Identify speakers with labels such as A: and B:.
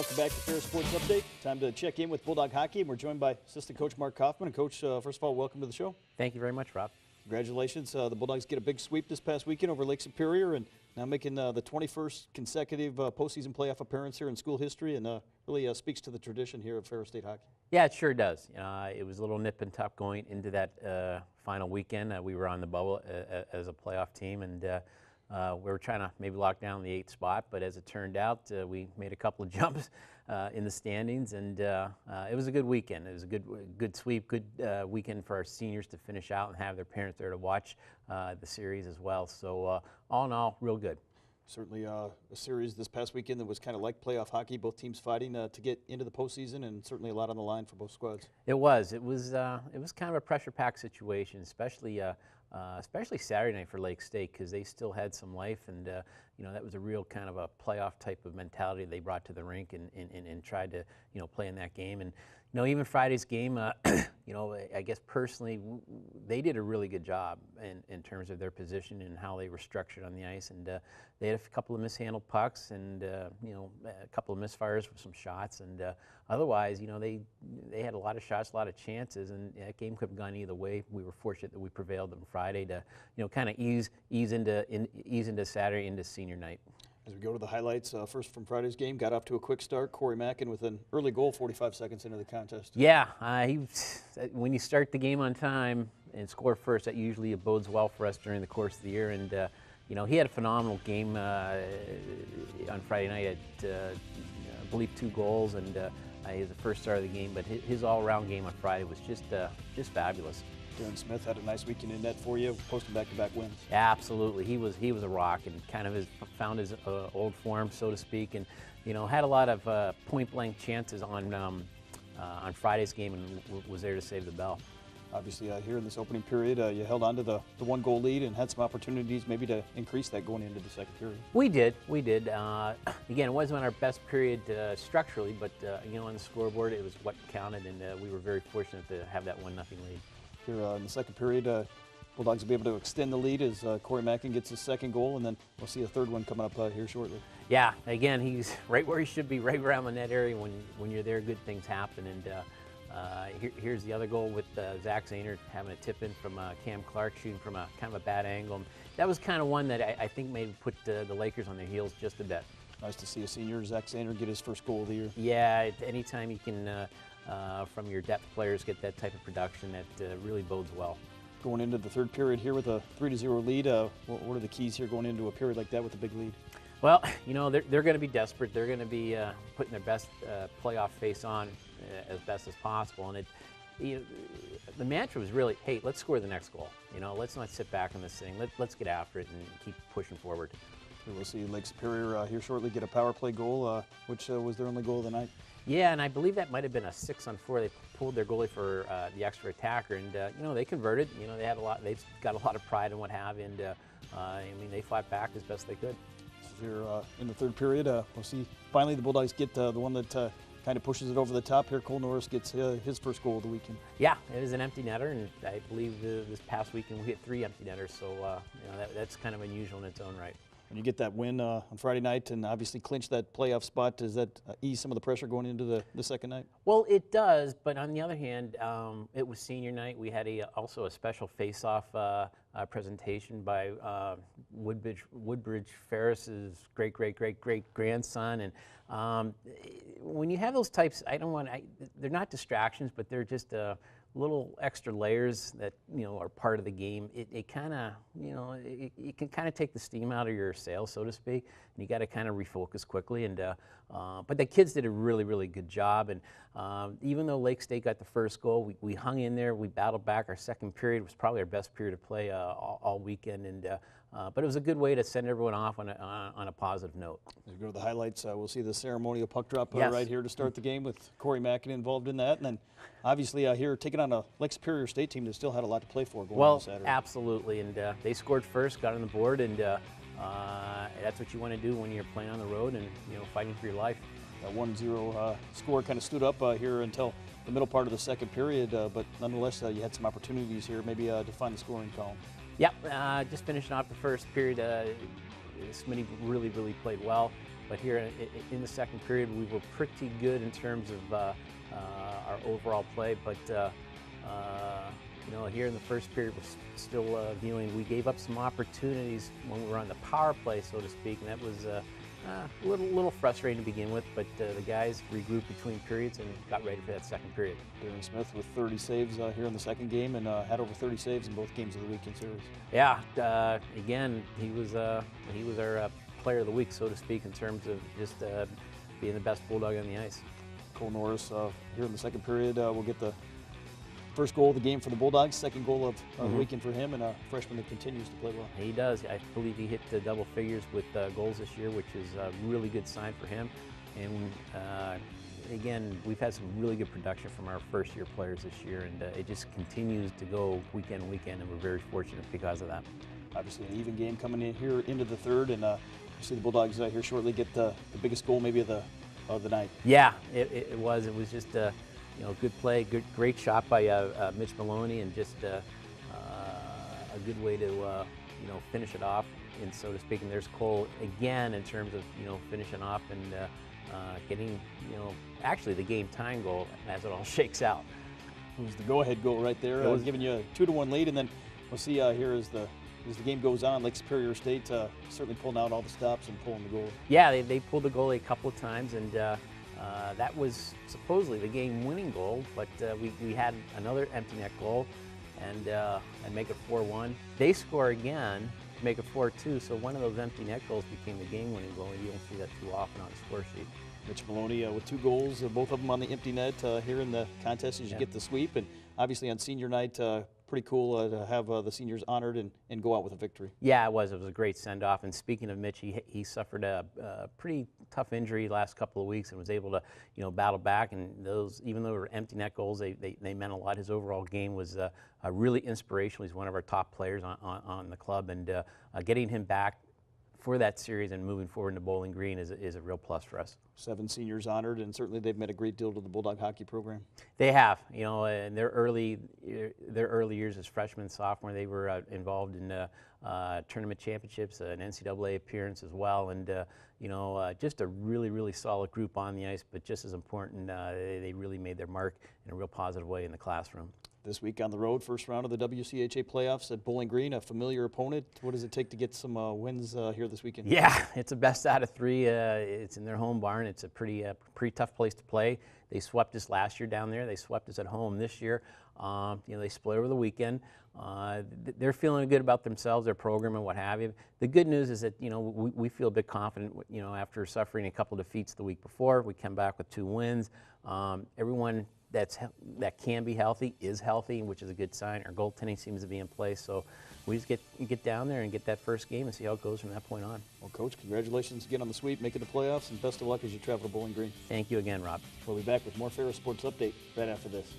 A: welcome back to Ferris Sports Update. Time to check in with Bulldog Hockey, and we're joined by assistant coach Mark Kaufman. And Coach, first of all, welcome to the show.
B: Thank you very much, Rob.
A: Congratulations. The Bulldogs get a big sweep this past weekend over Lake Superior, and now making the 21st consecutive postseason playoff appearance here in school history, and really speaks to the tradition here at Ferris State Hockey.
B: Yeah, it sure does. It was a little nip and tuck going into that final weekend. We were on the bubble as a playoff team, and we were trying to maybe lock down the 8th spot, but as it turned out, we made a couple of jumps in the standings, and it was a good weekend. It was a good sweep, good weekend for our seniors to finish out and have their parents there to watch the series as well. So all in all, real good.
A: Certainly a series this past weekend that was kind of like playoff hockey, both teams fighting to get into the postseason, and certainly a lot on the line for both squads.
B: It was kind of a pressure-packed situation, especially Saturday night for Lake State, because they still had some life, and that was a real kind of a playoff type of mentality they brought to the rink and tried to play in that game. And even Friday's game, I guess personally they did a really good job in terms of their position and how they were structured on the ice, and they had a couple of mishandled pucks and a couple of misfires with some shots, and otherwise they had a lot of shots, a lot of chances, and that game could have gone either way. We were fortunate that we prevailed on Friday to kind of ease into Saturday, into senior night.
A: As we go to the highlights, first from Friday's game, got off to a quick start. Corey Mackin with an early goal 45 seconds into the contest.
B: Yeah, when you start the game on time and score first, that usually bodes well for us during the course of the year. And he had a phenomenal game on Friday night. I believe 2 goals, and he was the first star of the game. But his all-around game on Friday was just fabulous.
A: Darren Smith had a nice weekend in net for you, posting back-to-back wins.
B: Yeah, absolutely. He was a rock, and kind of found his old form, so to speak, and had a lot of point-blank chances on Friday's game, and was there to save the bell. Obviously,
A: here in this opening period, you held on to the 1-goal lead and had some opportunities maybe to increase that going into the second period.
B: We did. Again, it wasn't our best period structurally, but on the scoreboard, it was what counted, and we were very fortunate to have that 1-0 lead.
A: Here in the second period, Bulldogs will be able to extend the lead as Corey Mackin gets his second goal, and then we'll see a third one coming up here shortly.
B: Yeah, again, he's right where he should be, right around the net area. When you're there, good things happen. And here's the other goal with Zach Zahner having a tip in from Cam Clark, shooting from a kind of a bad angle. That was kind of one that I think maybe put the Lakers on their heels just a bit.
A: Nice to see a senior, Zach Zahner, get his first goal of the year.
B: Yeah, anytime you can, from your depth players, get that type of production, that really bodes well.
A: Going into the third period here with a 3-0 lead, what are the keys here going into a period like that with a big lead?
B: Well, they're going to be desperate. They're going to be putting their best playoff face on as best as possible. And the mantra was really, hey, let's score the next goal. Let's not sit back on this thing. Let's get after it and keep pushing forward.
A: We'll see Lake Superior here shortly get a power play goal, which was their only goal of the night.
B: Yeah, and I believe that might have been a 6-on-4. They pulled their goalie for the extra attacker, and they converted. They had they've got a lot of pride and what have you, and they fought back as best they could.
A: So here in the third period, we'll see finally the Bulldogs get the one that kind of pushes it over the top here. Cole Norris gets his first goal of the weekend.
B: Yeah, it is an empty netter, and I believe this past weekend we hit 3 empty netters, so that's kind of unusual in its own right.
A: When you get that win on Friday night and obviously clinch that playoff spot, does that ease some of the pressure going into the second night?
B: Well, it does, but on the other hand, it was senior night. We had also a special face-off presentation by Woodbridge Ferris's great-great-great-great-grandson, and when you have those types, they're not distractions, but they're just little extra layers that are part of the game. It kind of it can kind of take the steam out of your sails, so to speak, and you got to kind of refocus quickly. And but the kids did a really good job. And even though Lake State got the first goal, we hung in there. We battled back. Our second period was probably our best period of play all weekend, and but it was a good way to send everyone off on a positive note.
A: As we go to the highlights, we'll see the ceremonial puck drop right here to start the game with Corey Mackin involved in that, and then obviously here taking on a Lake Superior State team that still had a lot to play for going on Saturday.
B: Well, absolutely, and they scored first, got on the board, and that's what you want to do when you're playing on the road and fighting for your life.
A: That 1-0 score kind of stood up here until the middle part of the second period, but nonetheless you had some opportunities here maybe to find the scoring column.
B: Yep, just finishing off the first period, Smitty really played well. but here in the second period, we were pretty good in terms of our overall play. But here in the first period, we're still viewing. We gave up some opportunities when we were on the power play, so to speak, and that was a little frustrating to begin with. But the guys regrouped between periods and got ready for that second period.
A: Darren Smith with 30 saves here in the second game, and had over 30 saves in both games of the weekend series.
B: Yeah, again, he was our player of the week, so to speak, in terms of just being the best Bulldog on the ice.
A: Cole Norris here in the second period will get the first goal of the game for the Bulldogs, second goal of the weekend for him, and a freshman that continues to play well.
B: He does. I believe he hit the double figures with goals this year, which is a really good sign for him. And again, we've had some really good production from our first-year players this year, and it just continues to go weekend and weekend, and we're very fortunate because of that.
A: Obviously, an even game coming in here into the third, and we'll see the Bulldogs here shortly get the biggest goal maybe of the night.
B: Yeah, it was. It was just good play, great shot by Mitch Maloney, and just a good way to finish it off, and so to speak. And there's Cole again in terms of finishing off and getting actually the game tying goal as it all shakes out.
A: It was the go-ahead goal right there, giving you a 2-1 lead, and then we'll see here as the game goes on, Lake Superior State certainly pulling out all the stops and pulling the goal.
B: Yeah, they pulled the goalie a couple of times, and that was supposedly the game-winning goal, but we had another empty net goal and make it 4-1. They score again to make it 4-2, so one of those empty net goals became the game-winning goal, and you don't see that too often on the score sheet.
A: Mitch Maloney with 2 goals, both of them on the empty net here in the contest as you get the sweep, and obviously on senior night, pretty cool to have the seniors honored and go out with a victory.
B: Yeah, it was a great send-off. And speaking of Mitch, he suffered a pretty tough injury last couple of weeks and was able to battle back. And those, even though they were empty net goals, they meant a lot. His overall game was really inspirational. He's one of our top players on the club, and getting him back for that series and moving forward into Bowling Green is a real plus for us.
A: 7 seniors honored, and certainly they've meant a great deal to the Bulldog hockey program.
B: They have, in their early years as freshmen and sophomore, they were involved in tournament championships, an NCAA appearance as well, and just a really solid group on the ice. But just as important, they really made their mark in a real positive way in the classroom.
A: This week on the road, first round of the WCHA playoffs at Bowling Green, a familiar opponent. What does it take to get some wins here this weekend? Yeah,
B: it's a best out of 3. It's in their home barn. It's a pretty tough place to play. They swept us last year down there. They swept us at home this year. They split over the weekend. They're feeling good about themselves, their program, and what have you. The good news is that we feel a bit confident. After suffering a couple of defeats the week before, we come back with 2 wins. Everyone that can be healthy is healthy, which is a good sign. Our goaltending seems to be in place, so we just get down there and get that first game and see how it goes from that point on.
A: Well, Coach, congratulations again on the sweep, making the playoffs, and best of luck as you travel to Bowling Green.
B: Thank you again, Rob.
A: We'll be back with more Ferris Sports Update right after this.